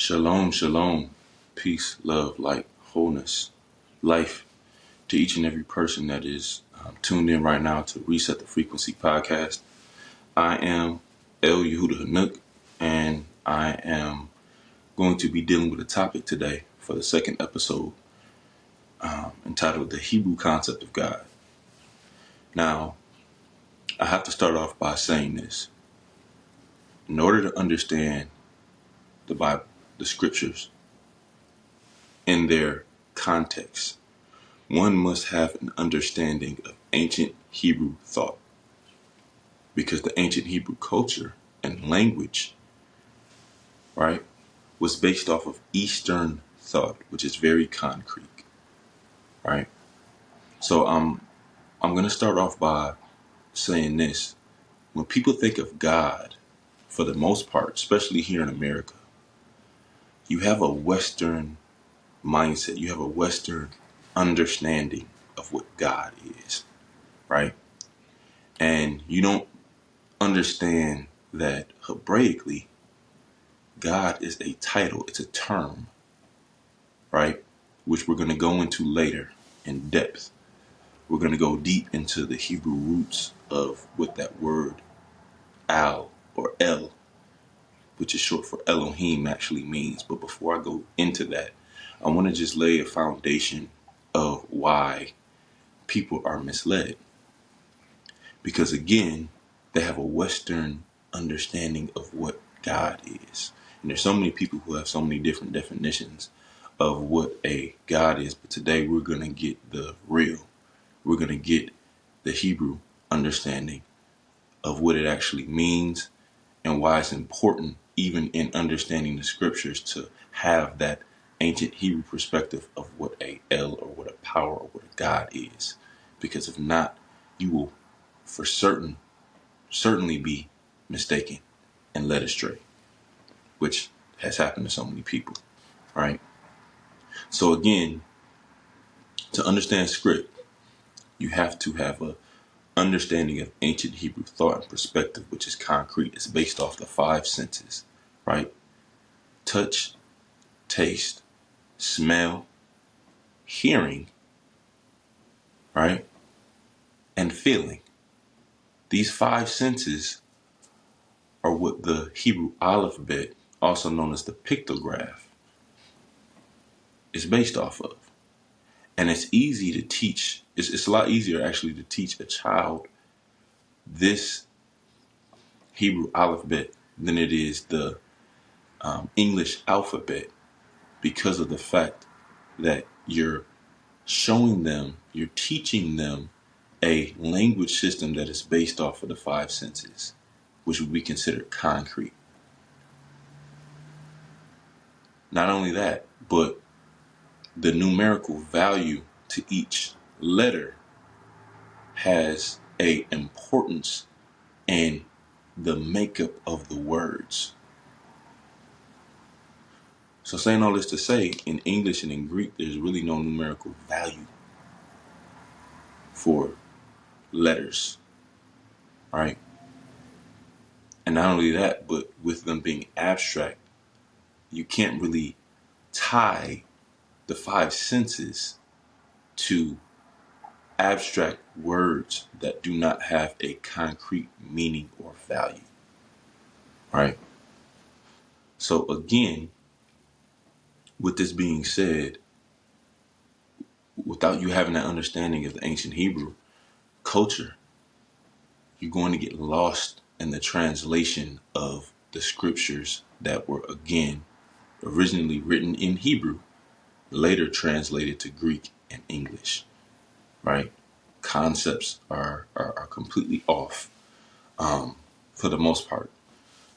Shalom, shalom, peace, love, light, wholeness, life to each and every person that is tuned in right now to Reset the Frequency podcast. I am Yahuah the God, and I am going to be dealing with a topic today for the second episode entitled The Hebrew Concept of God. Now, I have to start off by saying this. In order to understand the Bible, the scriptures, in their context, one must have an understanding of ancient Hebrew thought, because the ancient Hebrew culture and language, right, was based off of Eastern thought, which is very concrete, right? So I'm going to start off by saying this. When people think of God, for the most part, especially here in America, you have a Western mindset. You have a Western understanding of what God is, right? And you don't understand that Hebraically, God is a title, it's a term, right? Which we're going to go into later in depth. We're going to go deep into the Hebrew roots of what that word Al or El, which is short for Elohim, actually means. But before I go into that, I want to just lay a foundation of why people are misled. Because again, they have a Western understanding of what God is. And there's so many people who have so many different definitions of what a God is. But today we're going to get the real. We're going to get the Hebrew understanding of what it actually means and why it's important, even in understanding the scriptures, to have that ancient Hebrew perspective of what a El or what a power or what a God is. Because if not, you will for certainly be mistaken and led astray, which has happened to so many people, right? So again, to understand script, you have to have a understanding of ancient Hebrew thought and perspective, which is concrete. It's based off the five senses, right? Touch, taste, smell, hearing, right? And feeling. These five senses are what the Hebrew alphabet, also known as the pictograph, is based off of. And it's easy to teach. It's a lot easier actually to teach a child this Hebrew alphabet than it is the English alphabet, because of the fact that you're showing them, you're teaching them a language system that is based off of the five senses, which would be considered concrete. Not only that, but the numerical value to each letter has a importance in the makeup of the words. So saying all this to say, in English and in Greek, there's really no numerical value for letters, right? And not only that, but with them being abstract, you can't really tie the five senses to abstract words that do not have a concrete meaning or value, right? So again, with this being said, without you having that understanding of the ancient Hebrew culture, you're going to get lost in the translation of the scriptures that were, again, originally written in Hebrew, later translated to Greek and English, right? Concepts are completely off for the most part.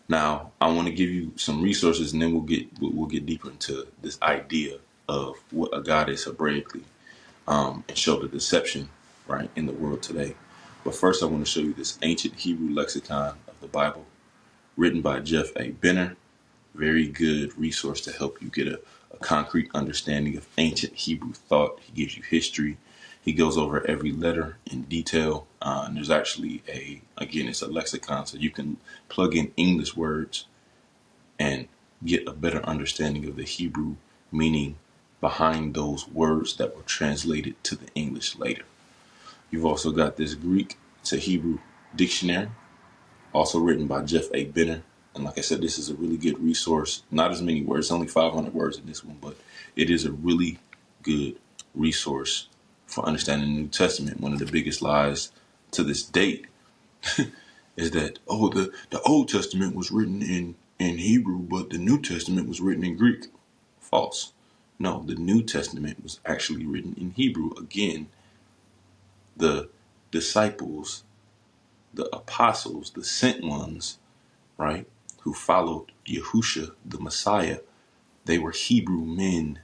Now, I want to give you some resources, and then we'll get deeper into this idea of what a God is Hebraically, and show the deception, right, in the world today. But first, I want to show you this ancient Hebrew lexicon of the Bible, written by Jeff A. Benner. Very good resource to help you get a concrete understanding of ancient Hebrew thought. He gives you history. He goes over every letter in detail. And there's actually it's a lexicon, so you can plug in English words and get a better understanding of the Hebrew meaning behind those words that were translated to the English later. You've also got this Greek to Hebrew dictionary, also written by Jeff A. Benner. And like I said, this is a really good resource. Not as many words, only 500 words in this one, but it is a really good resource for understanding the New Testament. One of the biggest lies to this date is that, the Old Testament was written in Hebrew, but the New Testament was written in Greek. False. No, the New Testament was actually written in Hebrew. Again, the disciples, the apostles, the sent ones, right, who followed Yahushua, the Messiah, they were Hebrew men.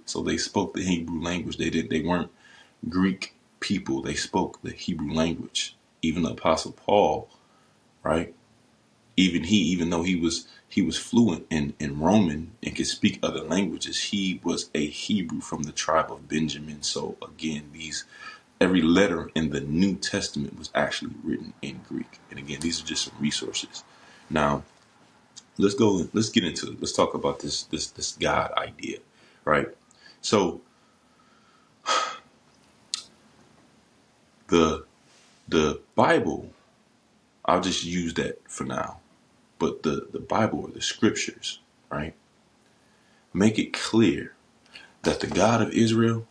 So they spoke the Hebrew language. They weren't Greek people. They spoke the Hebrew language. Even the Apostle Paul, right? Even though he was fluent in Roman and could speak other languages, he was a Hebrew from the tribe of Benjamin. So again, every letter in the New Testament was actually written in Greek. And again, these are just some resources. Now, let's get into it. Let's talk about this God idea, right? So the Bible, I'll just use that for now. But the Bible or the scriptures, right, make it clear that the God of Israel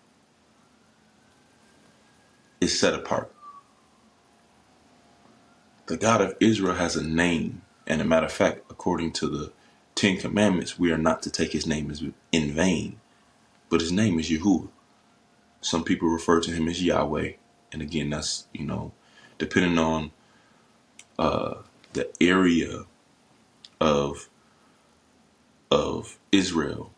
is set apart. The God of Israel has a name. And a matter of fact, according to the Ten Commandments, we are not to take his name as in vain. But his name is Yahuah. Some people refer to him as Yahweh. And again, that's, depending on the area of Israel,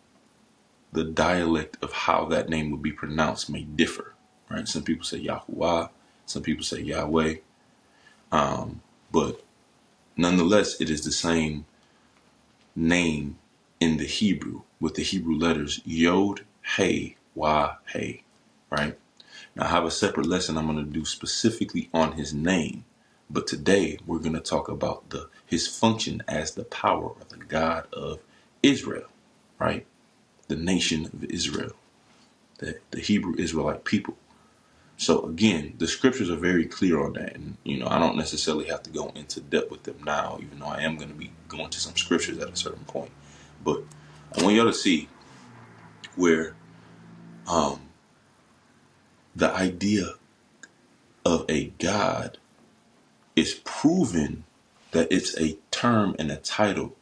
the dialect of how that name would be pronounced may differ, right? Some people say Yahuwah, some people say Yahweh, but nonetheless, it is the same name in the Hebrew with the Hebrew letters Yod, Hey, Wah, Hey, right? Now, I have a separate lesson I'm going to do specifically on his name, but today we're going to talk about his function as the power of the God of Israel, right? The nation of Israel, the Hebrew Israelite people. So again, the scriptures are very clear on that. And, I don't necessarily have to go into depth with them now, even though I am going to be going to some scriptures at a certain point. But I want y'all to see where the idea of a God is proven that it's a term and a title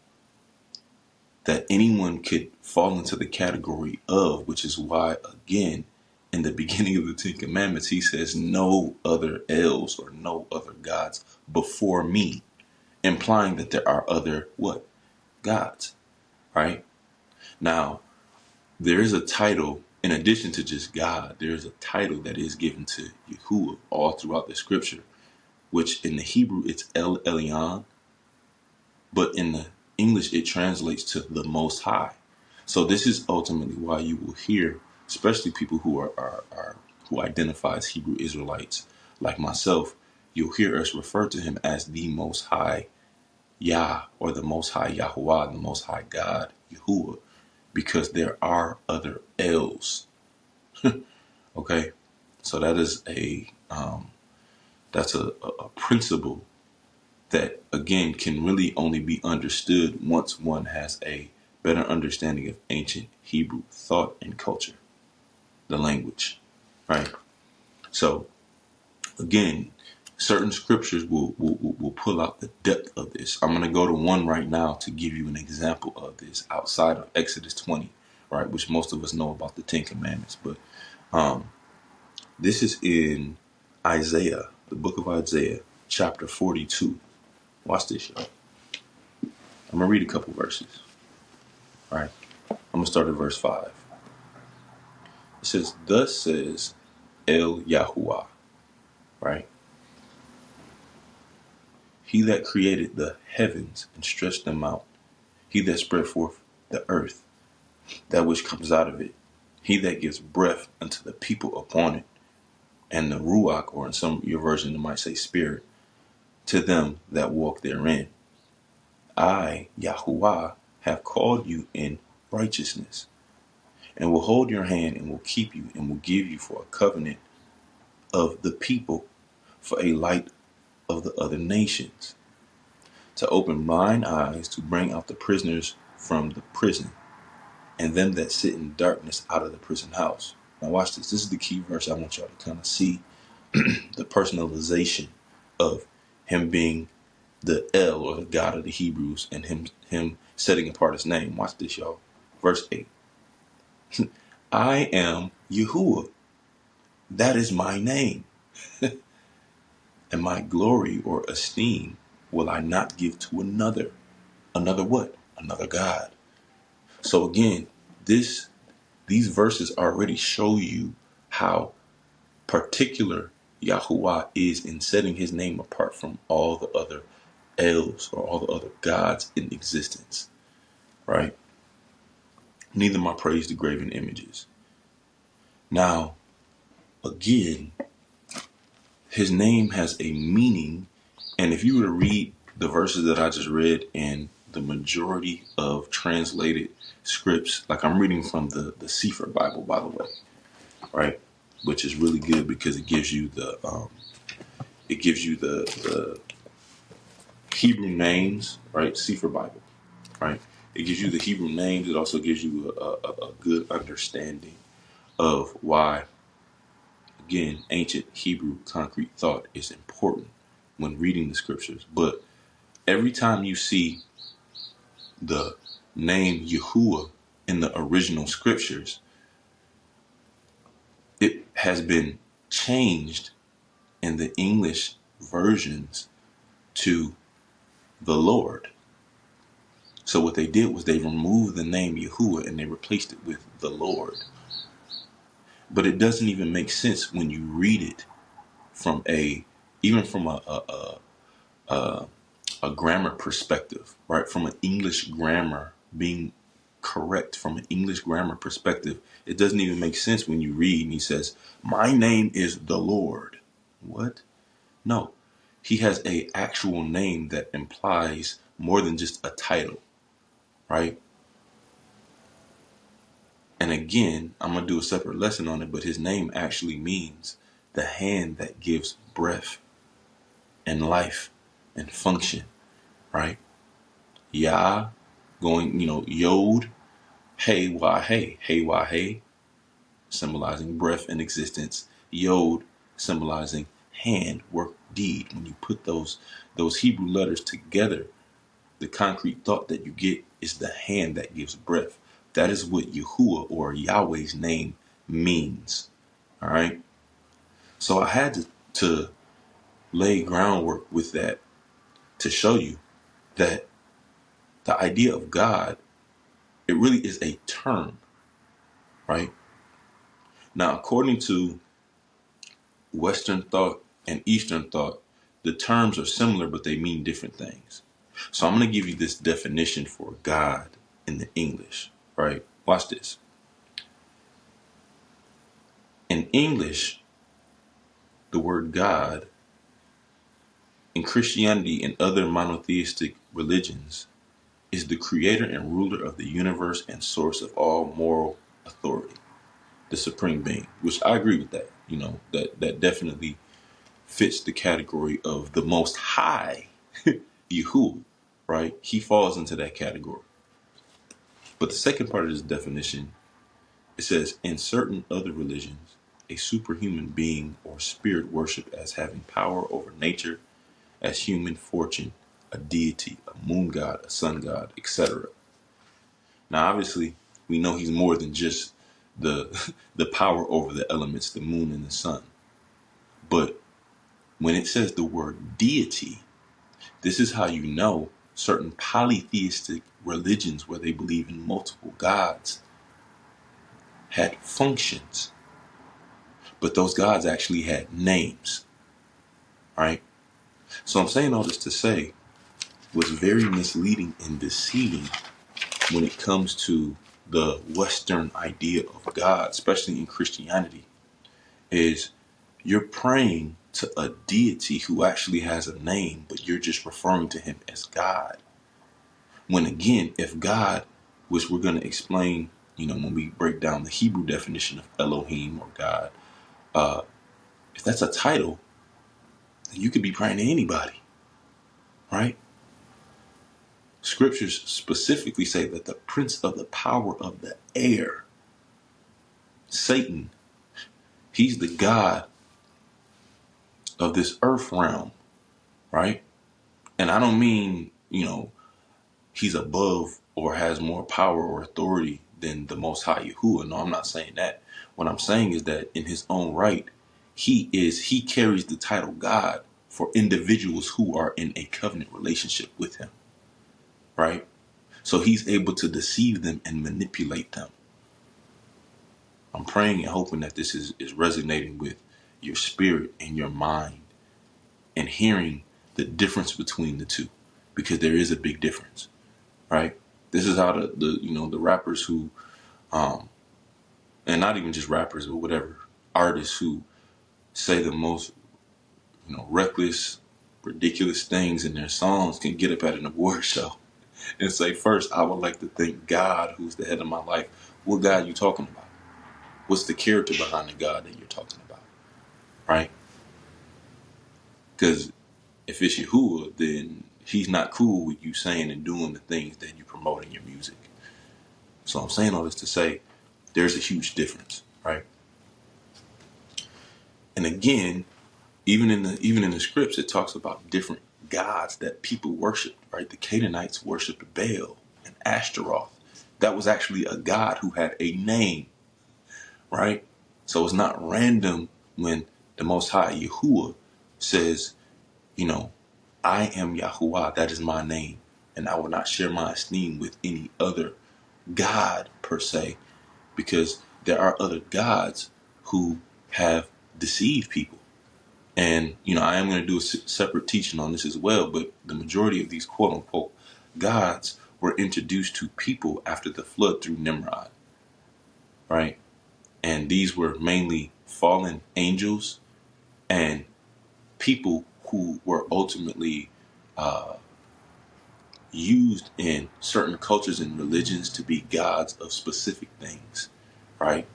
that anyone could fall into the category of, which is why, again, in the beginning of the Ten Commandments, he says, no other Els or no other gods before me, implying that there are other, gods, right? Now, there is a title, in addition to just God, there is a title that is given to Yahuah all throughout the scripture, which in the Hebrew, it's El Elyon, but in the English, it translates to the Most High. So this is ultimately why you will hear, especially people who who identify as Hebrew Israelites like myself, you'll hear us refer to him as the Most High Yah, or the Most High Yahuwah, the Most High God, Yahuwah, because there are other Els. Okay, so that is that's a principle that, again, can really only be understood once one has a better understanding of ancient Hebrew thought and culture, the language, right? So, again, certain scriptures will pull out the depth of this. I'm going to go to one right now to give you an example of this outside of Exodus 20, right, which most of us know about the Ten Commandments. But this is in Isaiah, the book of Isaiah, chapter 42. Watch this, y'all. I'm going to read a couple verses. All right. I'm going to start at verse 5. It says, thus says El Yahuwah, right? He that created the heavens and stretched them out. He that spread forth the earth, that which comes out of it. He that gives breath unto the people upon it. And the Ruach, or in some your version it might say spirit, to them that walk therein. I, Yahuwah, have called you in righteousness, and will hold your hand and will keep you and will give you for a covenant of the people, for a light of the other nations, to open blind eyes, to bring out the prisoners from the prison, and them that sit in darkness out of the prison house. Now watch this. This is the key verse I want y'all to kind of see the personalization of him being the El, or the God of the Hebrews, and him setting apart his name. Watch this, y'all. Verse 8. I am Yahuah. That is my name. And my glory or esteem will I not give to another. Another what? Another God. So again, these verses already show you how particular Yahuwah is in setting his name apart from all the other Els, or all the other gods in existence. Right? Neither my praise to graven images. Now, again, his name has a meaning, and if you were to read the verses that I just read in the majority of translated scripts, like I'm reading from the Sefer Bible, by the way, right, which is really good because it gives you the Hebrew names, right? Sefer Bible, right? It gives you the Hebrew names. It also gives you a good understanding of why, again, ancient Hebrew concrete thought is important when reading the scriptures. But every time you see the name Yahuwah in the original scriptures, it has been changed in the English versions to the Lord. So what they did was they removed the name Yahuwah and they replaced it with the Lord. But it doesn't even make sense when you read it from even from a grammar perspective, right? From an English grammar being correct, from an English grammar perspective, it doesn't even make sense when you read and he says, my name is the Lord. What? No, he has a actual name that implies more than just a title, right? And again, I'm going to do a separate lesson on it, but his name actually means the hand that gives breath and life and function, right? Yah, going, Yod, hey, wah, hey, symbolizing breath and existence. Yod, symbolizing hand, work, deed. When you put those Hebrew letters together, the concrete thought that you get is the hand that gives breath. That is what Yahuwah, or Yahweh's name, means. All right. So I had to lay groundwork with that to show you that the idea of God, it really is a term, right? Now, according to Western thought and Eastern thought, the terms are similar, but they mean different things. So I'm going to give you this definition for God in the English, right? Watch this. In English, the word God in Christianity and other monotheistic religions is the creator and ruler of the universe and source of all moral authority, the supreme being, which I agree with that. That definitely fits the category of the most high Yahuwah, right? He falls into that category. But the second part of this definition, it says, in certain other religions, a superhuman being or spirit worshipped as having power over nature, as human fortune, a deity, a moon god, a sun god, etc. Now, obviously, we know he's more than just the power over the elements, the moon and the sun. But when it says the word deity, this is how you know certain polytheistic religions where they believe in multiple gods had functions, but those gods actually had names, right? So I'm saying all this to say what's very misleading and deceiving when it comes to the Western idea of God, especially in Christianity, is you're praying to a deity who actually has a name, but you're just referring to him as God. When again, if God, which we're going to explain, when we break down the Hebrew definition of Elohim or God, if that's a title, then you could be praying to anybody, right? Scriptures specifically say that the prince of the power of the air, Satan, he's the God of this earth realm, right? And I don't mean, he's above or has more power or authority than the Most High Yahuah. No, I'm not saying that. What I'm saying is that in his own right, he carries the title God for individuals who are in a covenant relationship with him, right? So he's able to deceive them and manipulate them. I'm praying and hoping that this is resonating with your spirit and your mind and hearing the difference between the two, because there is a big difference, right? This is how the rappers who, and not even just rappers, but whatever, artists who say the most, reckless, ridiculous things in their songs can get up at an award show and say, first, I would like to thank God, who's the head of my life. What God you talking about? What's the character behind the God that you're talking about, right? Because if it's Yahuah, then he's not cool with you saying and doing the things that you promote in your music. So I'm saying all this to say there's a huge difference, right? And again, even in the scripts, it talks about different gods that people worship, right? The Canaanites worshiped Baal and Ashtaroth. That was actually a god who had a name, right? So it's not random when the Most High Yahuah says, I am Yahuah, that is my name, and I will not share my esteem with any other God per se, because there are other gods who have deceived people. And, I am going to do a separate teaching on this as well, but the majority of these quote unquote gods were introduced to people after the flood through Nimrod, right? And these were mainly fallen angels and people who were ultimately used in certain cultures and religions to be gods of specific things, right?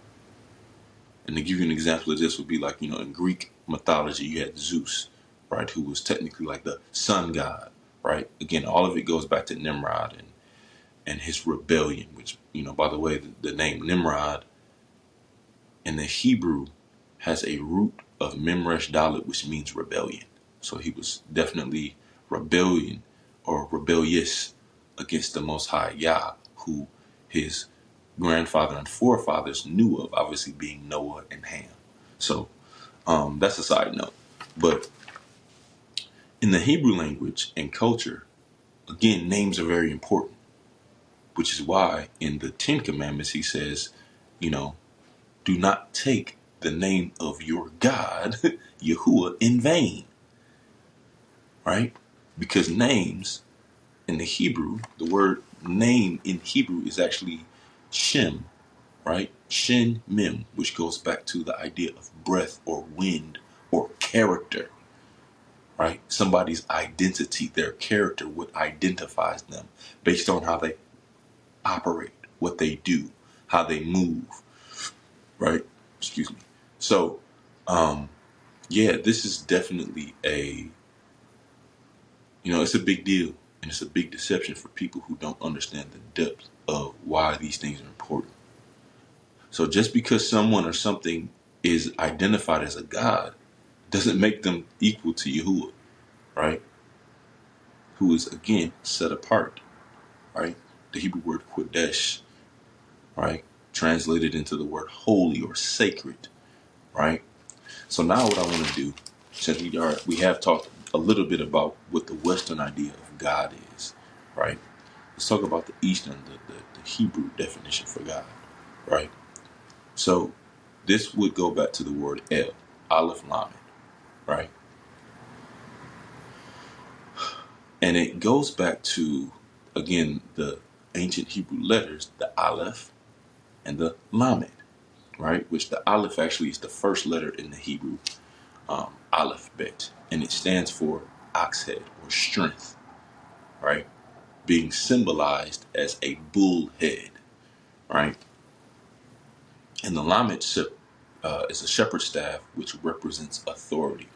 And to give you an example of this would be like, in Greek mythology, you had Zeus, right, who was technically like the sun god, right? Again, all of it goes back to Nimrod and his rebellion, which, by the way, the name Nimrod in the Hebrew has a root of Memresh Dalet, which means rebellion. So he was definitely rebellion or rebellious against the Most High Yah, who his grandfather and forefathers knew of, obviously being Noah and Ham. So that's a side note. But in the Hebrew language and culture, again, names are very important, which is why in the Ten Commandments he says, do not take the name of your God, Yahuah, in vain, right? Because names in the Hebrew, the word name in Hebrew is actually Shem, right? Shin Mim, which goes back to the idea of breath or wind or character, right? Somebody's identity, their character, what identifies them based on how they operate, what they do, how they move, right? Excuse me. So, yeah, this is definitely it's a big deal, and it's a big deception for people who don't understand the depth of why these things are important. So just because someone or something is identified as a god doesn't make them equal to Yahuah, right? Who is, again, set apart, right? The Hebrew word Kodesh, right? Translated into the word holy or sacred, right? So now what I want to do, since we have talked a little bit about what the Western idea of God is, right? Let's talk about the Eastern, the Hebrew definition for God, right? So this would go back to the word El, Aleph Lamed, right? And it goes back to, again, the ancient Hebrew letters, the Aleph and the Lamed, right? Which the Aleph actually is the first letter in the Hebrew alphabet, and it stands for ox head or strength, right? being symbolized as a bull head, right? And the lamed is a shepherd's staff, which represents authority.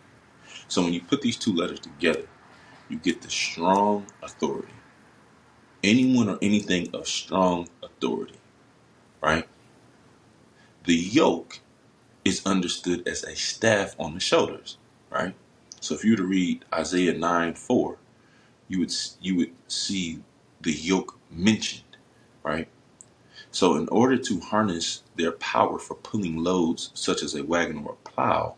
So when you put these two letters together, you get the strong authority. Anyone or anything of strong authority, right? The yoke is understood as a staff on the shoulders, right? So if you were to read Isaiah 9:4, you would see the yoke mentioned, right? So in order to harness their power for pulling loads such as a wagon or a plow,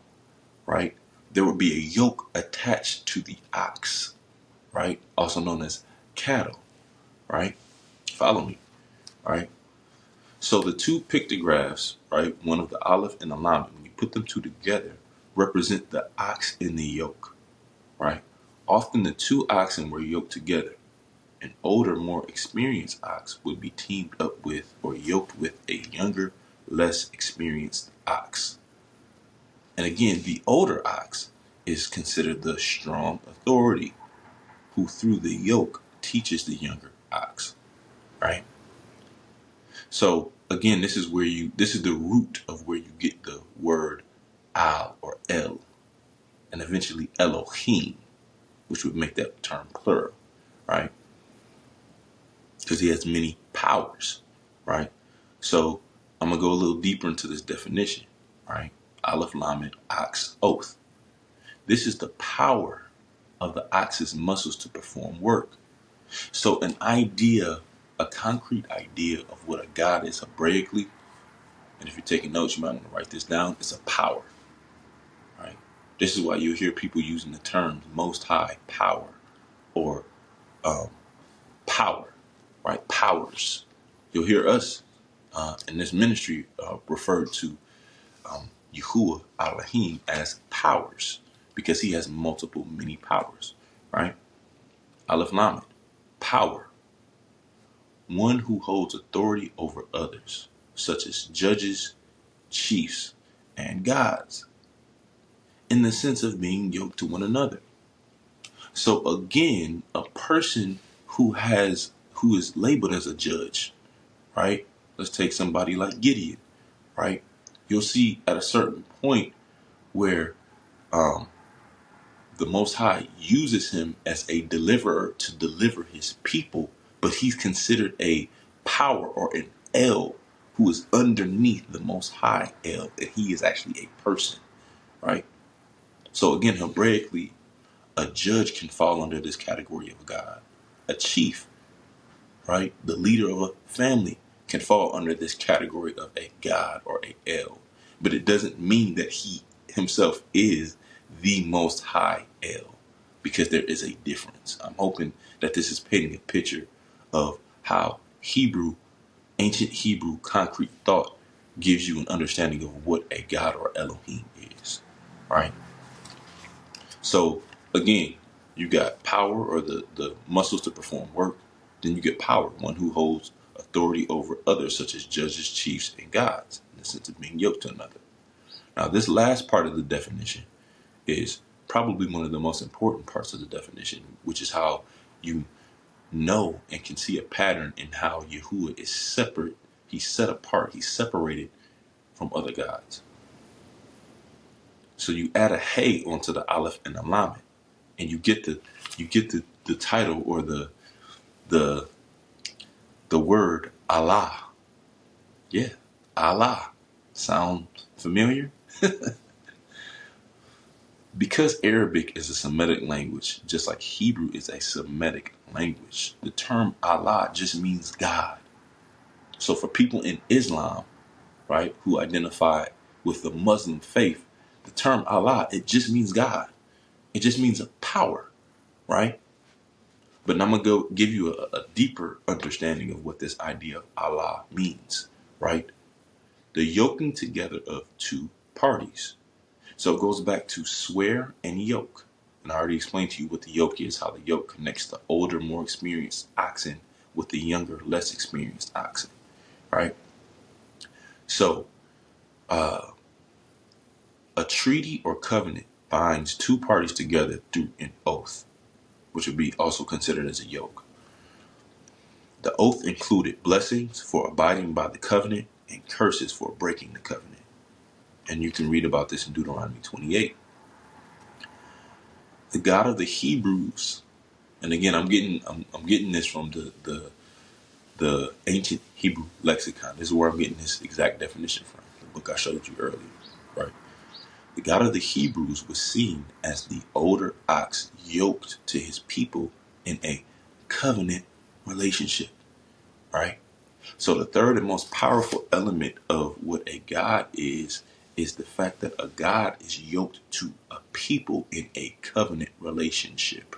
right, there would be a yoke attached to the ox, right? Also known as cattle, right? Follow me, right? So the two pictographs, right, one of the Aleph and the Lamed, when you put them two together, represent the ox and the yoke, right? Often the two oxen were yoked together. An older, more experienced ox would be teamed up with or yoked with a younger, less experienced ox. And again, the older ox is considered the strong authority who through the yoke teaches the younger ox, right? So again, this is the root of where you get the word Al or El, and eventually Elohim, which would make that term plural, right? Because he has many powers, right? So I'm gonna go a little deeper into this definition, right? Aleph Lamed Ox Oath. This is the power of the ox's muscles to perform work. So a concrete idea of what a god is Hebraically, and if you're taking notes, you might want to write this down. It's a power, right? This is why you'll hear people using the terms Most High Power or power, right? Powers. You'll hear us in this ministry referred to Yahuah Elohim as powers because he has many powers, right? Aleph Lamed, power. One who holds authority over others, such as judges, chiefs, and gods, in the sense of being yoked to one another. So again, a person who is labeled as a judge, right? Let's take somebody like Gideon, right? You'll see at a certain point where the Most High uses him as a deliverer to deliver his people, but he's considered a power or an El who is underneath the Most High El, and he is actually a person, right? So again, Hebraically, a judge can fall under this category of a god. A chief, right, the leader of a family, can fall under this category of a god or a El. But it doesn't mean that he himself is the Most High El, because there is a difference. I'm hoping that this is painting a picture of how ancient Hebrew concrete thought gives you an understanding of what a god or Elohim is, right? So again, you got power or the muscles to perform work. Then you get power, one who holds authority over others, such as judges, chiefs, and gods, in the sense of being yoked to another. Now, this last part of the definition is probably one of the most important parts of the definition, which is how you know and can see a pattern in how Yahuwah is separate. He's set apart. He's separated from other gods. So you add a hey onto the Aleph and the Lamed, and you get the title or the word Allah. Yeah, Allah. Sound familiar? Because Arabic is a Semitic language, just like Hebrew is a Semitic language, the term Allah just means God. So for people in Islam, right, who identify with the Muslim faith, the term Allah, it just means God. It just means a power, right? But I'm going to go give you a deeper understanding of what this idea of Allah means, right? The yoking together of two parties. So it goes back to swear and yoke. And I already explained to you what the yoke is, how the yoke connects the older, more experienced oxen with the younger, less experienced oxen, right? So a treaty or covenant binds two parties together through an oath, which would be also considered as a yoke. The oath included blessings for abiding by the covenant and curses for breaking the covenant. And you can read about this in Deuteronomy 28. The God of the Hebrews, and again, I'm getting this from the ancient Hebrew lexicon. This is where I'm getting this exact definition from, the book I showed you earlier, right? The God of the Hebrews was seen as the older ox yoked to his people in a covenant relationship, right? So the third and most powerful element of what a God is the fact that a God is yoked to a people in a covenant relationship,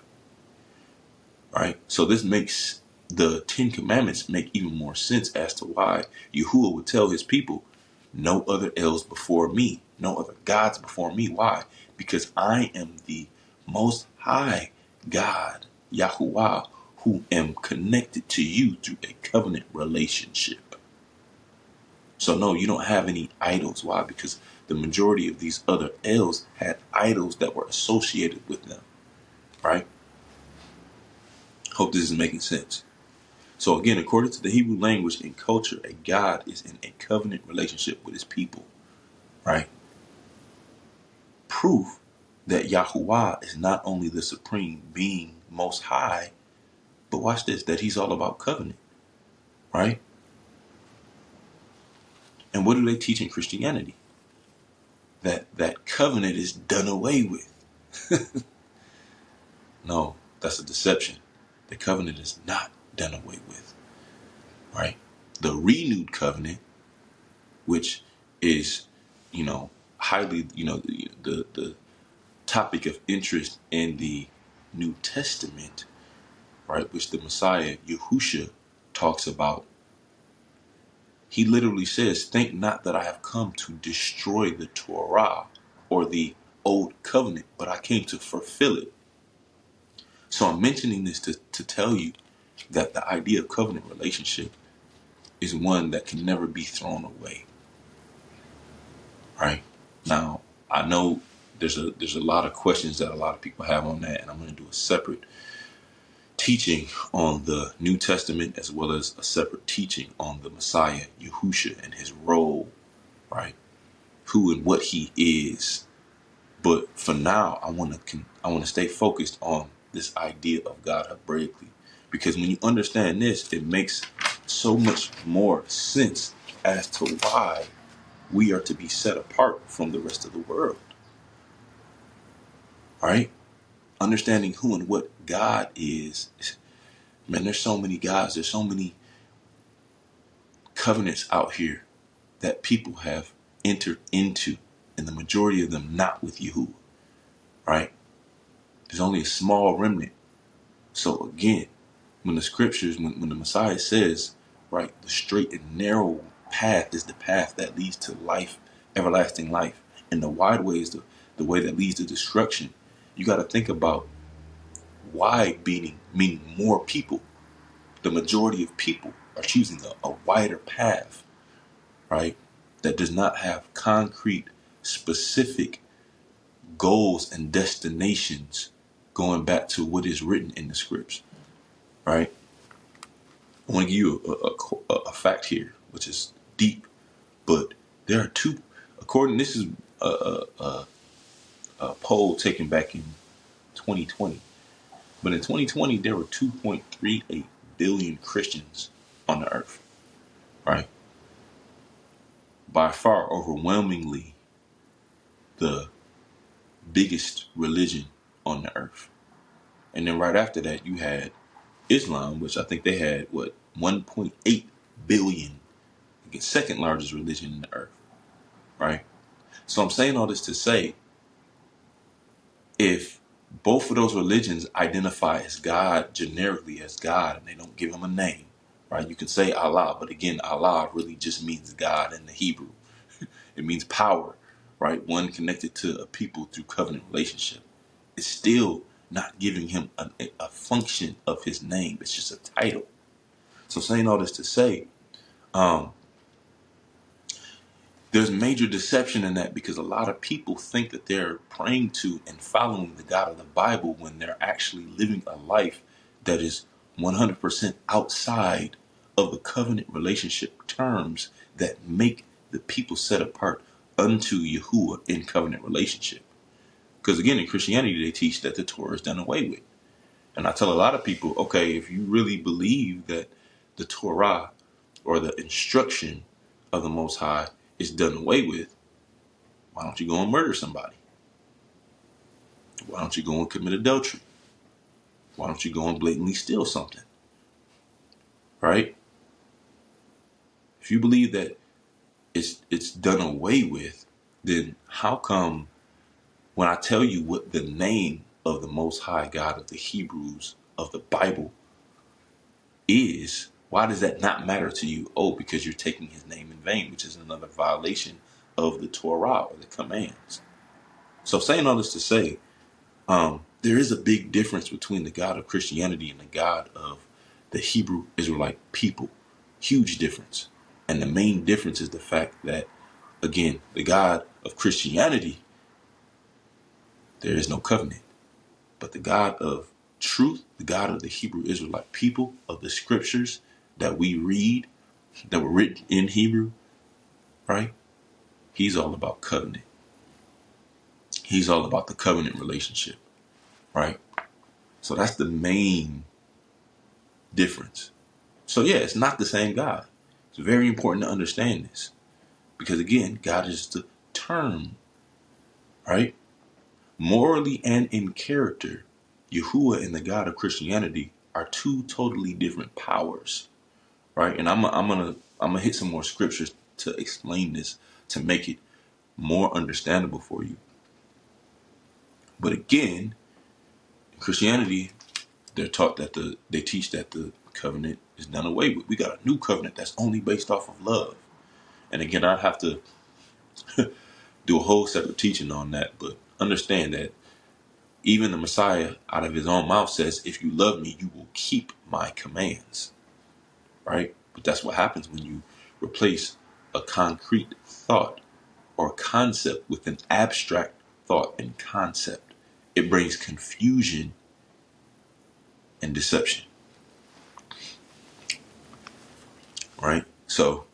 right? So this makes the Ten Commandments make even more sense as to why Yahuah would tell his people, no other Els before me, no other gods before me. Why? Because I am the most high God, Yahuah, who am connected to you through a covenant relationship. So no, you don't have any idols. Why? Because the majority of these other Els had idols that were associated with them, right? Hope this is making sense. So again, according to the Hebrew language and culture, a God is in a covenant relationship with his people, right? Proof that Yahuah is not only the supreme being, most high, but watch this, that he's all about covenant, right? And what do they teach in Christianity? That covenant is done away with. No, that's a deception. The covenant is not done away with, right? The renewed covenant, which is, highly, the topic of interest in the New Testament, right, which the Messiah, Yahushua, talks about. He literally says, think not that I have come to destroy the Torah or the old covenant, but I came to fulfill it. So I'm mentioning this to tell you that the idea of covenant relationship is one that can never be thrown away, right? Now, I know there's a lot of questions that a lot of people have on that, and I'm going to do a separate teaching on the New Testament as well as a separate teaching on the Messiah, Yahushua, and his role, right? Who and what he is. But for now, I want to stay focused on this idea of God Hebraically, because when you understand this, it makes so much more sense as to why we are to be set apart from the rest of the world, right? Understanding who and what God is. Man, there's so many gods. There's so many covenants out here that people have entered into, and the majority of them not with Yahuwah, right? There's only a small remnant. So again, when the scriptures, when the Messiah says, right, the straight and narrow path is the path that leads to life, everlasting life, and the wide way is the way that leads to destruction, you got to think about wide meaning more people. The majority of people are choosing a wider path, right, that does not have concrete, specific goals and destinations going back to what is written in the scripts, right? I want to give you a fact here, which is deep, but there are two, this is a poll taken back in 2020, but in 2020, there were 2.38 billion Christians on the earth, right? By far, overwhelmingly, the biggest religion on the earth. And then right after that, you had Islam, which I think they had, 1.8 billion, the second largest religion in the earth, right? So I'm saying all this to say, if both of those religions identify as God, generically as God, and they don't give him a name, right? You can say Allah, but again, Allah really just means God in the Hebrew. It means power, right? One connected to a people through covenant relationship. It's still not giving him a function of his name. It's just a title. So saying all this to say, there's major deception in that, because a lot of people think that they're praying to and following the God of the Bible when they're actually living a life that is 100% outside of the covenant relationship terms that make the people set apart unto Yahuah in covenant relationship. Because again, in Christianity, they teach that the Torah is done away with. And I tell a lot of people, okay, if you really believe that the Torah or the instruction of the Most High is done away with, why don't you go and murder somebody? Why don't you go and commit adultery? Why don't you go and blatantly steal something? Right? If you believe that it's done away with, then how come when I tell you what the name of the Most High God of the Hebrews of the Bible is, why does that not matter to you? Oh, because you're taking his name in vain, which is another violation of the Torah or the commands. So saying all this to say, there is a big difference between the God of Christianity and the God of the Hebrew Israelite people. Huge difference. And the main difference is the fact that, again, the God of Christianity, there is no covenant. But the God of truth, the God of the Hebrew Israelite people, of the scriptures that we read, that were written in Hebrew, right? He's all about covenant. He's all about the covenant relationship, right? So that's the main difference. So yeah, it's not the same God. It's very important to understand this. Because again, God is the term, right? Morally and in character, Yahuah and the God of Christianity are two totally different powers, right? And I'm gonna hit some more scriptures to explain this, to make it more understandable for you. But again, in Christianity, they're taught that they teach that the covenant is done away with. We got a new covenant that's only based off of love. And again, I'd have to do a whole separate teaching on that, but understand that even the Messiah out of his own mouth says, if you love me, you will keep my commands, right? But that's what happens when you replace a concrete thought or concept with an abstract thought and concept. It brings confusion and deception, right? So,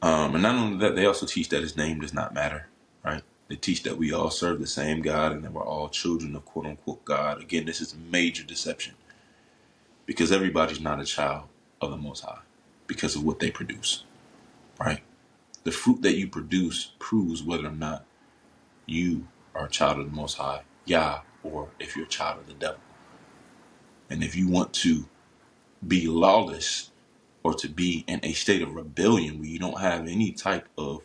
and not only that, they also teach that his name does not matter, right? They teach that we all serve the same God and that we're all children of quote unquote God. Again, this is major deception because everybody's not a child of the Most High because of what they produce, right? The fruit that you produce proves whether or not you are a child of the Most High, Yah, or if you're a child of the devil. And if you want to be lawless or to be in a state of rebellion where you don't have any type of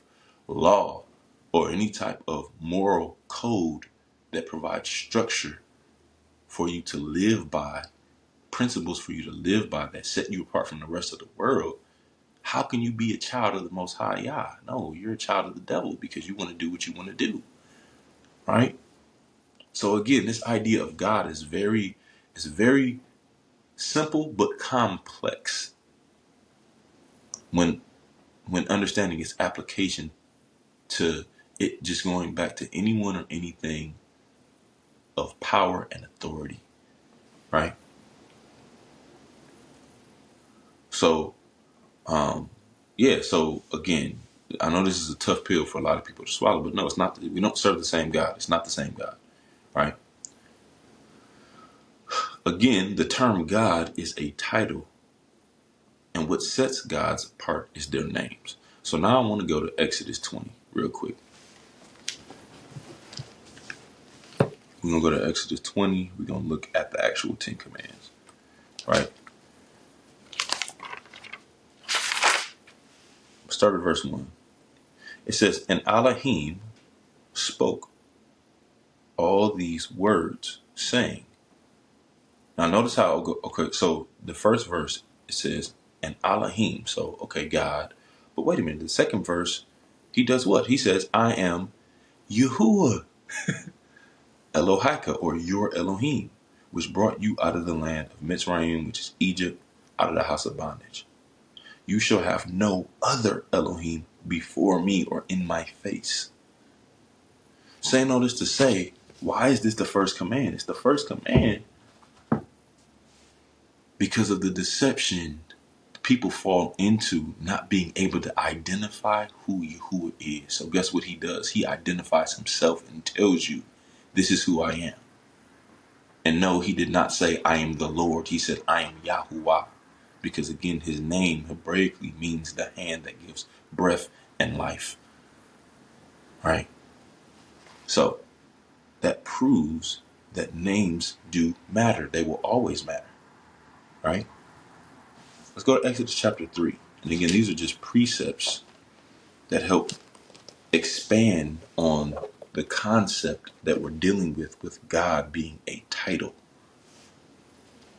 law or any type of moral code that provides structure for you to live by, principles for you to live by that set you apart from the rest of the world, how can you be a child of the Most High Yah? No, you're a child of the devil because you want to do what you want to do, right? So again, this idea of God is very simple but complex when understanding its application to it just going back to anyone or anything of power and authority, right? So, yeah. So again, I know this is a tough pill for a lot of people to swallow, but no, it's not. We don't serve the same God. It's not the same God, right? Again, the term God is a title, and what sets gods apart is their names. So now I want to go to Exodus 20 real quick. We're going to go to Exodus 20. We're going to look at the actual 10 commands, right? Start at verse 1. It says, and Elohim spoke all these words, saying. Now notice how I'll go. Okay, so the first verse, it says, and Elohim. So, okay, God. But wait a minute. The second verse, he does what? He says, I am Yahuah, Elohika, or your Elohim, which brought you out of the land of Mitzrayim, which is Egypt, out of the house of bondage. You shall have no other Elohim before me or in my face. Saying all this to say, why is this the first command? It's the first command because of the deception people fall into, not being able to identify who Yahuwah is. So guess what he does? He identifies himself and tells you, this is who I am. And no, he did not say, I am the Lord. He said, I am Yahuah. Because again, his name Hebraically means the hand that gives breath and life. Right? So that proves that names do matter. They will always matter. Right? Let's go to Exodus chapter 3. And again, these are just precepts that help expand on the concept that we're dealing with God being a title.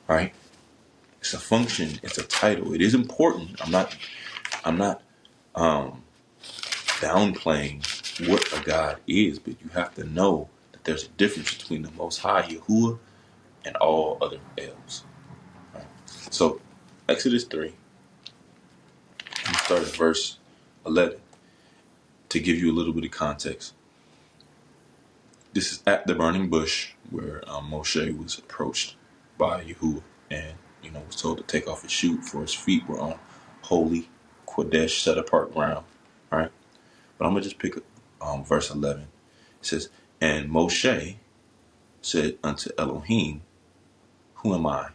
Right? It's a function, it's a title. It is important. I'm not downplaying what a God is, but you have to know that there's a difference between the Most High Yahuwah and all other elves. Right? So, Exodus 3, we start at verse 11 to give you a little bit of context. This is at the burning bush where Moshe was approached by Yahuwah and was told to take off his shoe, for his feet were on holy Kodesh, set apart ground. Right? But I'm going to just pick up verse 11. It says, and Moshe said unto Elohim, who am I,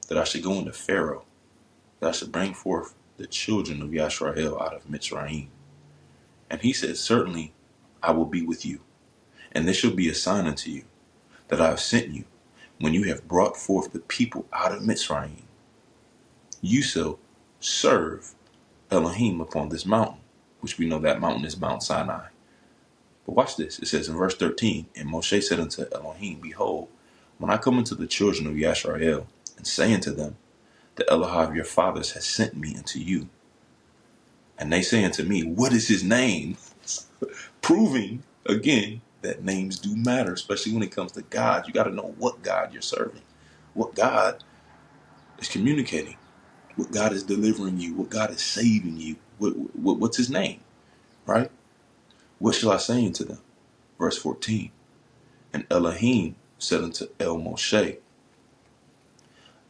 that I should go unto Pharaoh, that I should bring forth the children of Yisrael out of Mitzrayim? And he said, certainly I will be with you, and this shall be a sign unto you, that I have sent you. When you have brought forth the people out of Mitzrayim, you shall serve Elohim upon this mountain, which we know that mountain is Mount Sinai. But watch this. It says in verse 13, and Moshe said unto Elohim, behold, when I come unto the children of Yisrael, and say unto them, the Elohim of your fathers has sent me unto you, and they say unto me, what is his name? Proving, again, that names do matter, especially when it comes to God. You got to know what God you're serving, what God is communicating, what God is delivering you, what God is saving you. What's his name, right? What shall I say unto them? Verse 14, and Elohim said unto El Moshe,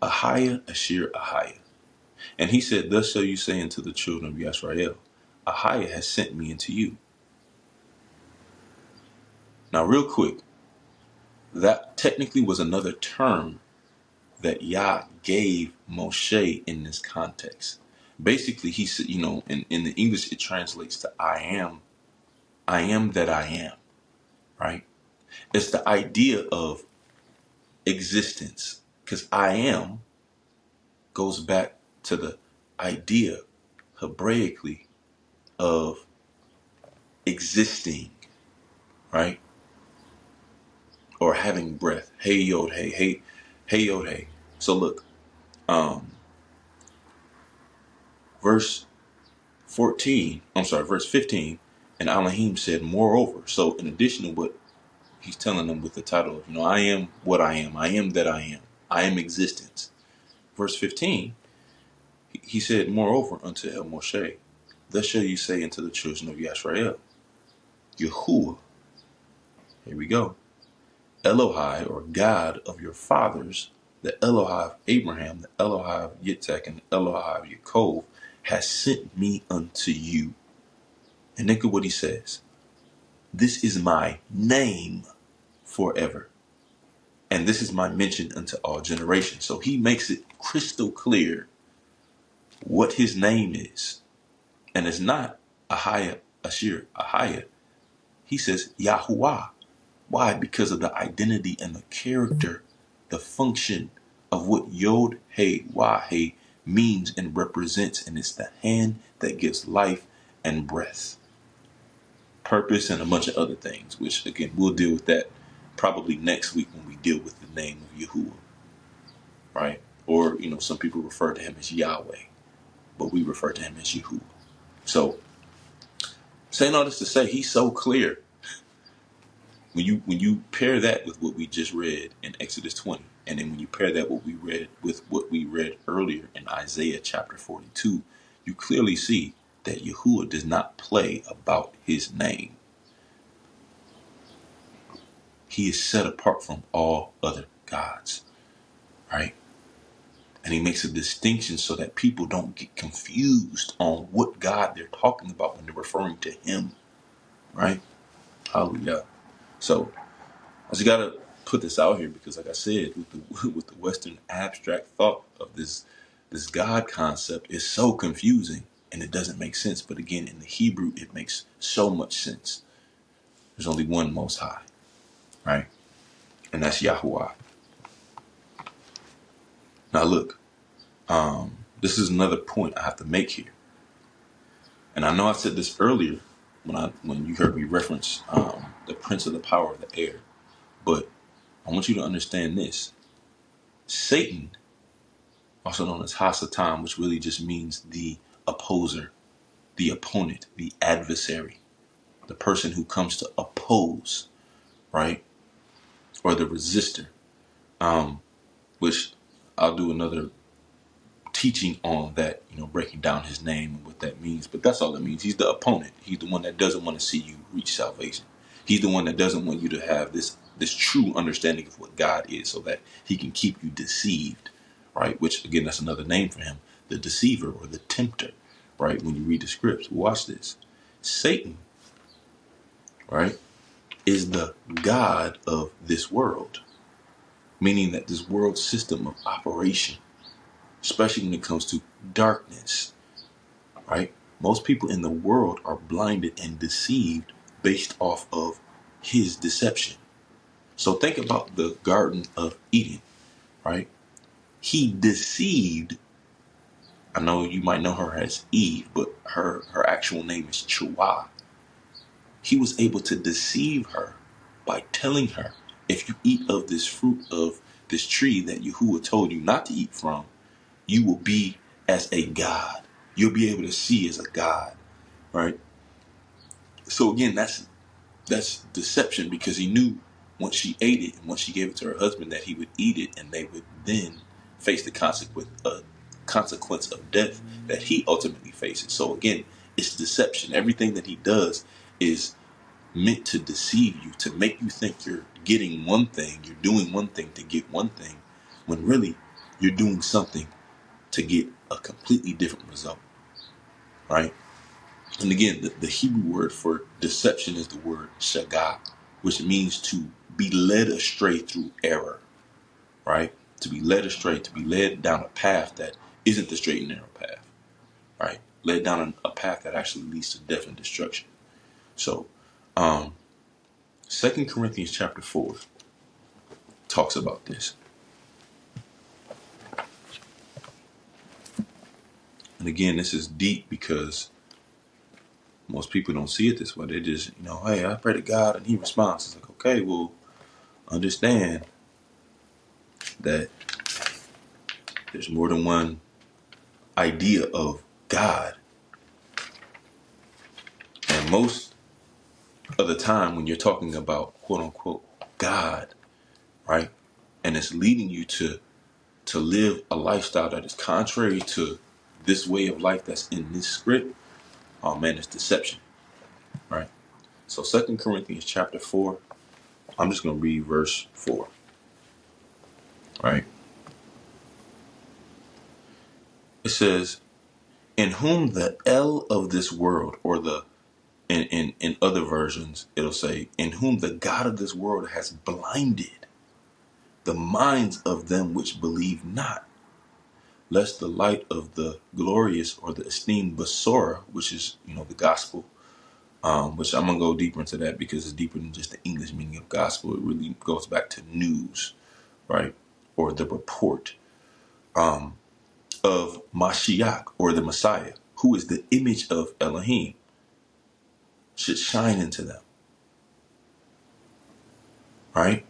Yahuah Asher Yahuah. And he said, thus shall you say unto the children of Yisrael, Yahuah has sent me unto you. Now, real quick, that technically was another term that Yah gave Moshe in this context. Basically, he said, in the English, it translates to I am that I am, right? It's the idea of existence, because I am goes back to the idea Hebraically of existing, right? Or having breath. Hey yod hey yod hey. So look, verse 15, and Elohim said, moreover. So in addition to what he's telling them with the title of, I am what I am that I am existence. Verse 15, he said, moreover unto El Moshe, thus shall you say unto the children of Yisrael, Yahuwah, here we go, Elohai, or God of your fathers, the Elohai of Abraham, the Elohai of Yitzhak, and the Elohai of Yaakov, has sent me unto you. And look at what he says. This is my name forever, and this is my mention unto all generations. So he makes it crystal clear what his name is. And it's not Yahuah Asher Yahuah. He says Yahuah. Why? Because of the identity and the character, the function of what Yod Hey Wah Hey means and represents. And it's the hand that gives life and breath, purpose, and a bunch of other things, which again, we'll deal with that probably next week when we deal with the name of Yahuwah, right? Or, some people refer to him as Yahweh, but we refer to him as Yahuwah. So, saying all this to say, he's so clear. When you pair that with what we just read in Exodus 20, and then when you pair that with what we read earlier in Isaiah chapter 42, you clearly see that Yahuwah does not play about his name. He is set apart from all other gods, right? And he makes a distinction so that people don't get confused on what God they're talking about when they're referring to him, right? Hallelujah. So I just got to put this out here because, like I said, with the Western abstract thought of this God concept is so confusing and it doesn't make sense. But again, in the Hebrew, it makes so much sense. There's only one Most High, right? And that's Yahuah. Now look, this is another point I have to make here. And I know I said this earlier when you heard me reference the prince of the power of the air. But I want you to understand this. Satan, also known as Hasatan, which really just means the opposer, the opponent, the adversary, the person who comes to oppose, right? Or the resistor, which I'll do another teaching on that, breaking down his name and what that means. But that's all it means. He's the opponent. He's the one that doesn't want to see you reach salvation. He's the one that doesn't want you to have this true understanding of what God is so that he can keep you deceived, right? Which, again, that's another name for him, the deceiver or the tempter, right? When you read the scripts, watch this. Satan, right, is the God of this world, meaning that this world system of operation, especially when it comes to darkness, right? Most people in the world are blinded and deceived based off of his deception. So think about the Garden of Eden, right? He deceived, I know you might know her as Eve, but her actual name is Chua. He was able to deceive her by telling her, if you eat of this fruit of this tree that Yahuah told you not to eat from, you will be as a god. You'll be able to see as a god, right? So again, that's deception, because he knew once she ate it and once she gave it to her husband that he would eat it and they would then face the consequence of death that he ultimately faces. So again, it's deception. Everything that he does is meant to deceive you, to make you think you're getting one thing, you're doing one thing to get one thing, when really you're doing something to get a completely different result, right? And again, the Hebrew word for deception is the word shagah, which means to be led astray through error, right? To be led astray, to be led down a path that isn't the straight and narrow path, right? Led down a path that actually leads to death and destruction. So, 2 Corinthians chapter 4 talks about this. And again, this is deep because most people don't see it this way. They just, hey, I pray to God and he responds. It's like, okay, well, understand that there's more than one idea of God. And most of the time when you're talking about quote unquote God, right? And it's leading you to live a lifestyle that is contrary to this way of life that's in this script, oh man, it's deception, right? So 2 Corinthians chapter 4, I'm just going to read verse 4, right? It says, in whom the L of this world, or the in other versions, it'll say, in whom the God of this world has blinded the minds of them which believe not, lest the light of the glorious or the esteemed Basora, which is, the gospel, which I'm going to go deeper into that because it's deeper than just the English meaning of gospel. It really goes back to news, right? Or the report of Mashiach, or the Messiah, who is the image of Elohim, should shine into them, right?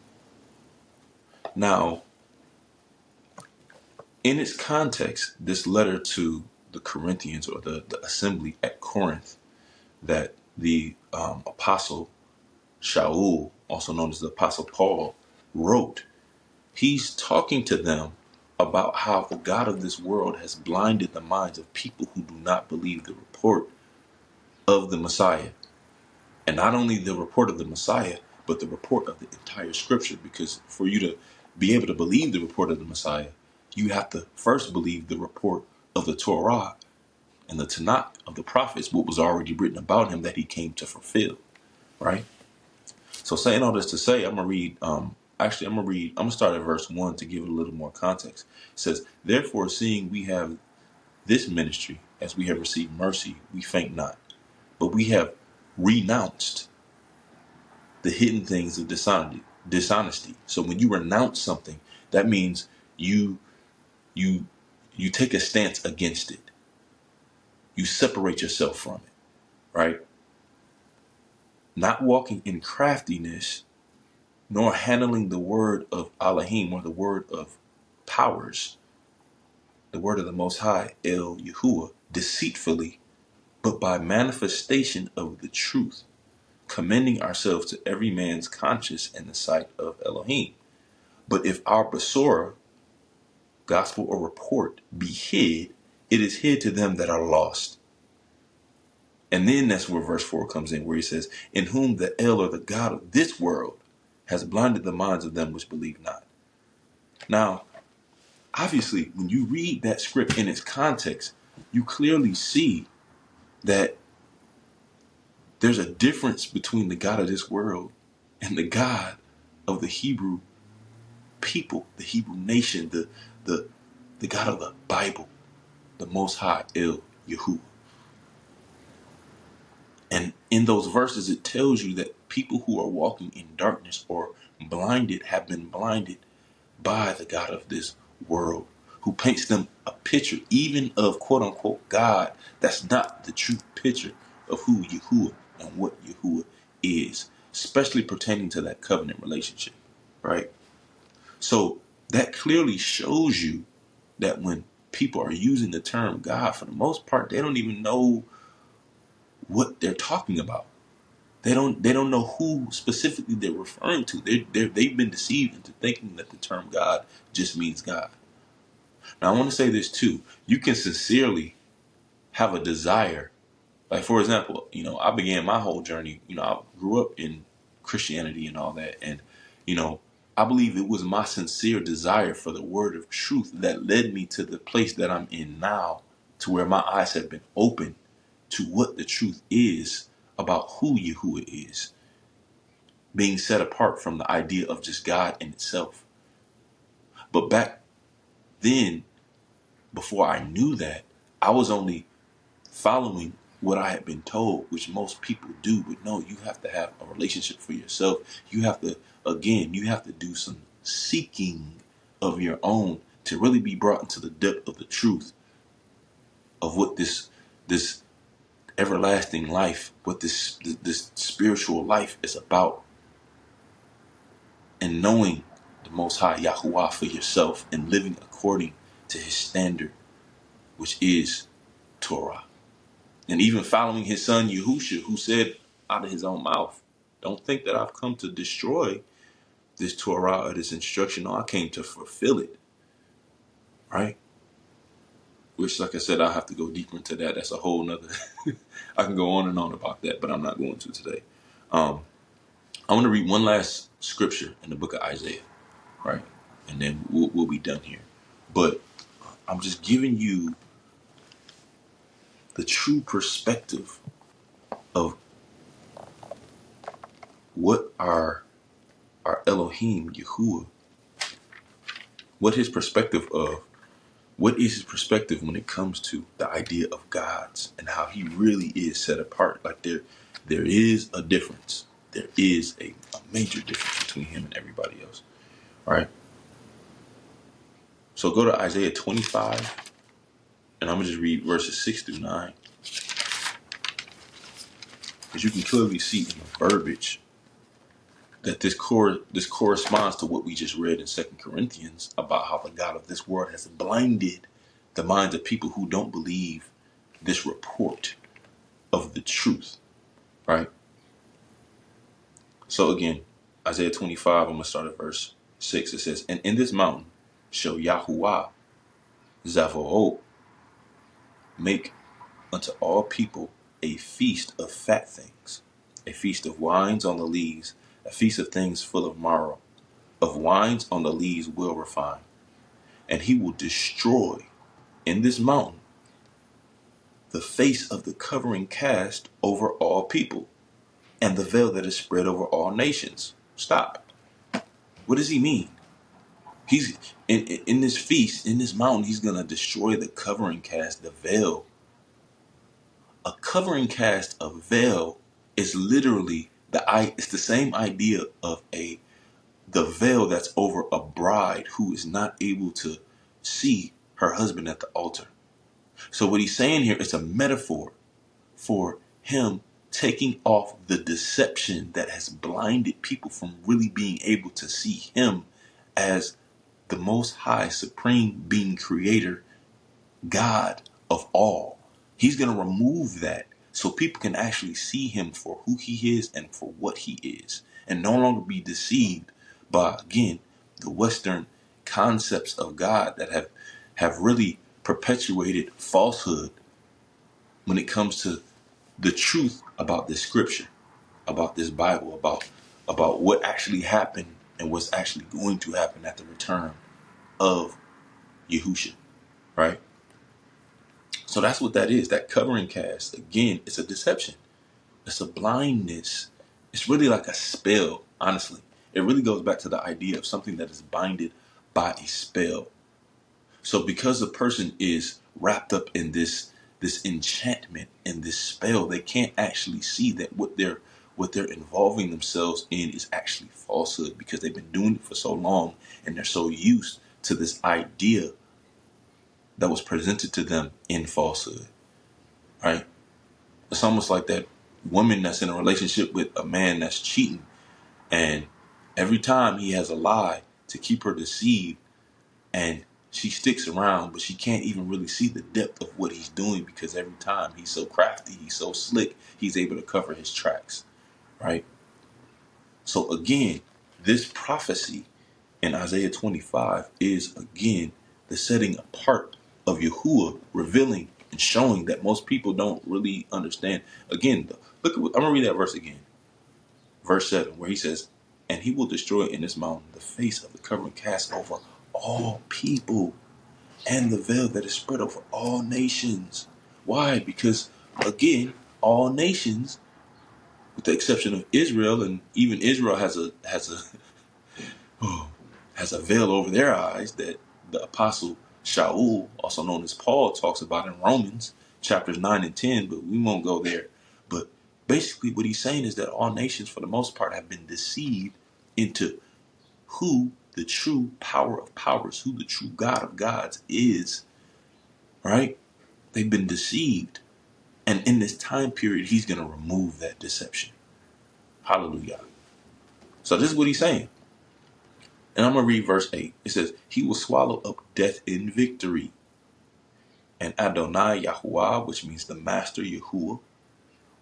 Now, in its context, this letter to the Corinthians, or the assembly at Corinth, that the apostle Shaul, also known as the apostle Paul, wrote, he's talking to them about how the God of this world has blinded the minds of people who do not believe the report of the Messiah. And not only the report of the Messiah, but the report of the entire scripture. Because for you to be able to believe the report of the Messiah, you have to first believe the report of the Torah and the Tanakh of the prophets, what was already written about him that he came to fulfill, right? So saying all this to say, I'm gonna start at verse 1 to give it a little more context. It says, therefore, seeing we have this ministry, as we have received mercy, we faint not, but we have renounced the hidden things of dishonesty. So when you renounce something, that means you you you take a stance against it. You separate yourself from it, right? Not walking in craftiness, nor handling the word of Elohim, or the word of powers, the word of the Most High, El Yahuah, deceitfully, but by manifestation of the truth, commending ourselves to every man's conscience in the sight of Elohim. But if our Besorah, gospel or report, be hid, it is hid to them that are lost. And then that's where verse 4 comes in, where he says, in whom the El, or the God of this world, has blinded the minds of them which believe not. Now, obviously, when you read that script in its context, you clearly see that there's a difference between the God of this world and the God of the Hebrew people, the Hebrew nation, the God of the Bible, the Most High, El Yahuah. And in those verses, it tells you that people who are walking in darkness or blinded have been blinded by the God of this world, who paints them a picture, even of quote unquote God, that's not the true picture of who Yahuah and what Yahuah is, especially pertaining to that covenant relationship, right? So that clearly shows you that when people are using the term God, for the most part, they don't even know what they're talking about. They don't know who specifically they're referring to. They've been deceived into thinking that the term God just means God. Now, I want to say this too. You can sincerely have a desire. Like, for example, I began my whole journey. I grew up in Christianity and all that. And, I believe it was my sincere desire for the word of truth that led me to the place that I'm in now, to where my eyes have been open to what the truth is about who Yahuah is, being set apart from the idea of just God in itself. But back then, before I knew that, I was only following what I had been told, which most people do. But no, you have to have a relationship for yourself. You have to do some seeking of your own to really be brought into the depth of the truth of what this everlasting life, what this spiritual life is about, and knowing the Most High Yahuah for yourself and living according to his standard, which is Torah. And even following his son Yahusha, who said out of his own mouth, don't think that I've come to destroy this Torah or this instruction. No, I came to fulfill it. Right? Which, like I said, I'll have to go deeper into that. That's a whole nother. I can go on and on about that, but I'm not going to today. I want to read one last scripture in the book of Isaiah, right? And then we'll be done here. But I'm just giving you the true perspective of what our Elohim, Yahuah, what is his perspective when it comes to the idea of gods and how he really is set apart. Like there is a difference. There is a major difference between him and everybody else. All right. So go to Isaiah 25, and I'm gonna just read verses 6 through 9. As you can clearly see in the verbiage that this corresponds to what we just read in 2 Corinthians about how the God of this world has blinded the minds of people who don't believe this report of the truth, right? So again, Isaiah 25, I'm going to start at verse 6. It says, and in this mountain shall Yahuah Zavaot make unto all people a feast of fat things, a feast of wines on the lees, a feast of things full of marrow, of wines on the lees well refined. and he will destroy in this mountain the face of the covering cast over all people, and the veil that is spread over all nations. Stop. What does he mean? He's in this feast, in this mountain, he's going to destroy the covering cast, the veil. A covering cast, a veil, is literally it's the same idea of the veil that's over a bride who is not able to see her husband at the altar. So what he's saying here is a metaphor for him taking off the deception that has blinded people from really being able to see him as the most high, supreme being, creator, God of all. He's going to remove that so people can actually see him for who he is and for what he is, and no longer be deceived by, again, the Western concepts of God that have really perpetuated falsehood when it comes to the truth about this scripture, about this Bible, about what actually happened and what's actually going to happen at the return of Yahusha, right? So that's what that is. That covering cast, again, it's a deception. It's a blindness. It's really like a spell, honestly. It really goes back to the idea of something that is binded by a spell. So because the person is wrapped up in this enchantment and this spell, they can't actually see that what they're involving themselves in is actually falsehood, because they've been doing it for so long and they're so used to this idea that was presented to them in falsehood, right? It's almost like that woman that's in a relationship with a man that's cheating, and every time he has a lie to keep her deceived, and she sticks around, but she can't even really see the depth of what he's doing, because every time he's so crafty, he's so slick, he's able to cover his tracks, right? So again, this prophecy in Isaiah 25 is, again, the setting apart of Yahuah, revealing and showing that most people don't really understand. Again, look at I'm going to read that verse again. Verse 7, where he says, and he will destroy in this mountain the face of the covering cast over all people, and the veil that is spread over all nations. Why? Because, again, all nations, with the exception of Israel, and even Israel has a has a veil over their eyes that the apostle Shaul, also known as Paul, talks about in Romans chapters 9 and 10, but we won't go there. But basically what he's saying is that all nations, for the most part, have been deceived into who the true power of powers, who the true God of gods is, right? They've been deceived. And in this time period, he's going to remove that deception. Hallelujah. So this is what he's saying. And I'm going to read verse 8. It says, he will swallow up death in victory. And Adonai Yahuah, which means the master Yahuah,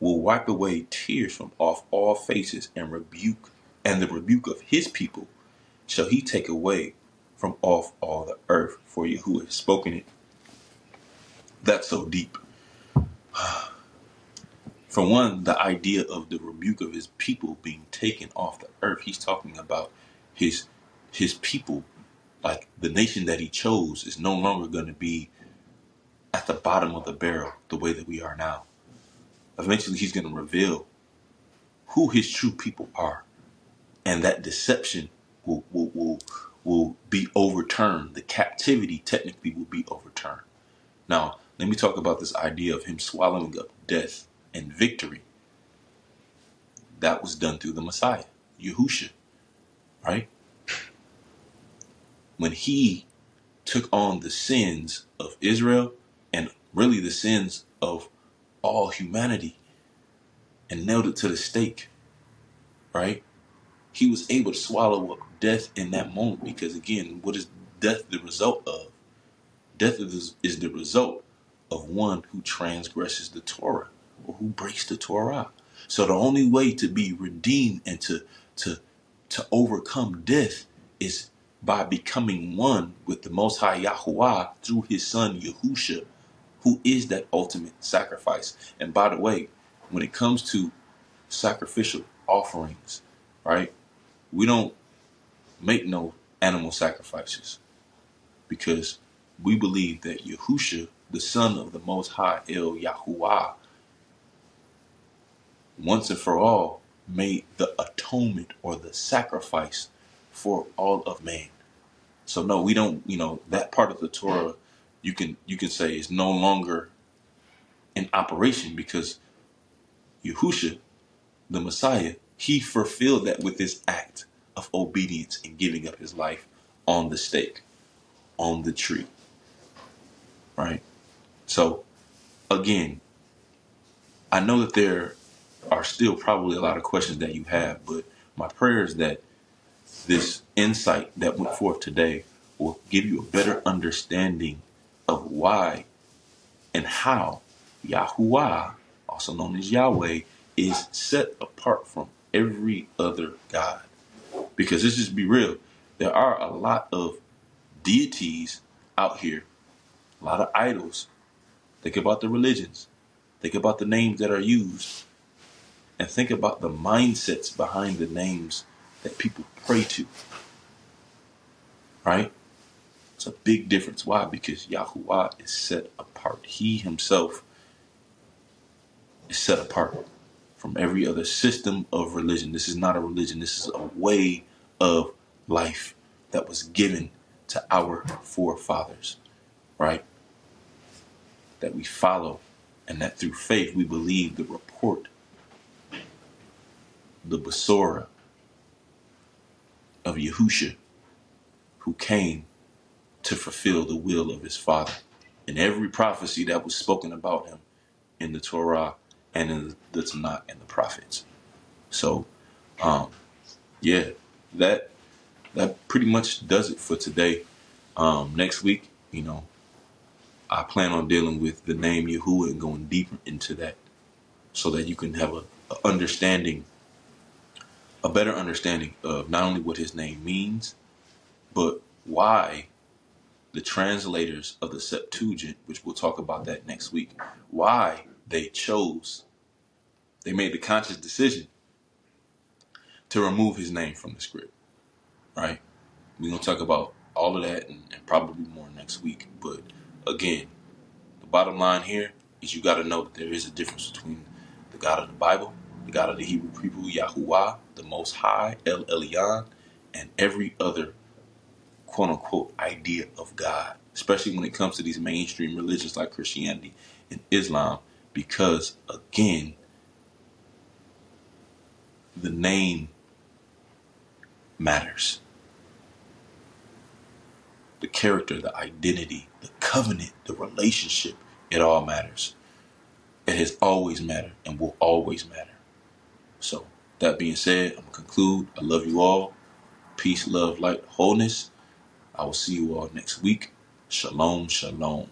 will wipe away tears from off all faces, and the rebuke of his people shall he take away from off all the earth. For Yahuah has spoken it. That's so deep. For one, the idea of the rebuke of his people being taken off the earth, he's talking about his people. Like the nation that he chose is no longer going to be at the bottom of the barrel the way that we are now. Eventually, he's going to reveal who his true people are, and that deception will be overturned. The captivity technically will be overturned. Now, let me talk about this idea of him swallowing up death and victory. That was done through the Messiah, Yahusha, right? When he took on the sins of Israel and really the sins of all humanity and nailed it to the stake, right? He was able to swallow up death in that moment, because, again, what is death the result of? Death is the result of one who transgresses the Torah, or who breaks the Torah. So the only way to be redeemed and to overcome death is by becoming one with the Most High Yahuah through his son Yahusha, who is that ultimate sacrifice. And by the way, when it comes to sacrificial offerings, right, we don't make no animal sacrifices, because we believe that Yahusha, the Son of the Most High, El Yahuah, once and for all made the atonement or the sacrifice for all of man. So no, we don't, that part of the Torah you can say is no longer in operation, because Yahusha, the Messiah, he fulfilled that with this act of obedience and giving up his life on the stake, on the tree. Right? So again, I know that there are still probably a lot of questions that you have, but my prayer is that this insight that went forth today will give you a better understanding of why and how Yahuah, also known as Yahweh, is set apart from every other God. Because let's just be real, there are a lot of deities out here, a lot of idols. Think about the religions, think about the names that are used, and think about the mindsets behind the names that people pray to. Right? It's a big difference. Why? Because Yahuwah is set apart. He himself is set apart from every other system of religion. This is not a religion. This is a way of life that was given to our forefathers, right? That we follow, and that through faith we believe the report, the Basora of Yahusha, who came to fulfill the will of his Father. And every prophecy that was spoken about him in the Torah and in the Tanakh and the prophets. So, yeah, that pretty much does it for today. Next week, I plan on dealing with the name Yahuwah and going deeper into that, so that you can have a better understanding of not only what his name means, but why the translators of the Septuagint, which we'll talk about that next week, why they made the conscious decision to remove his name from the script, right? We're going to talk about all of that and probably more next week. But again, the bottom line here is you got to know that there is a difference between the God of the Bible, the God of the Hebrew people, Yahuwah, the Most High, El Elyon, and every other quote-unquote idea of God, especially when it comes to these mainstream religions like Christianity and Islam, because, again, the name matters. The character, the identity, the covenant, the relationship, it all matters. It has always mattered and will always matter. So, that being said, I'm going to conclude. I love you all. Peace, love, light, wholeness. I will see you all next week. Shalom, shalom.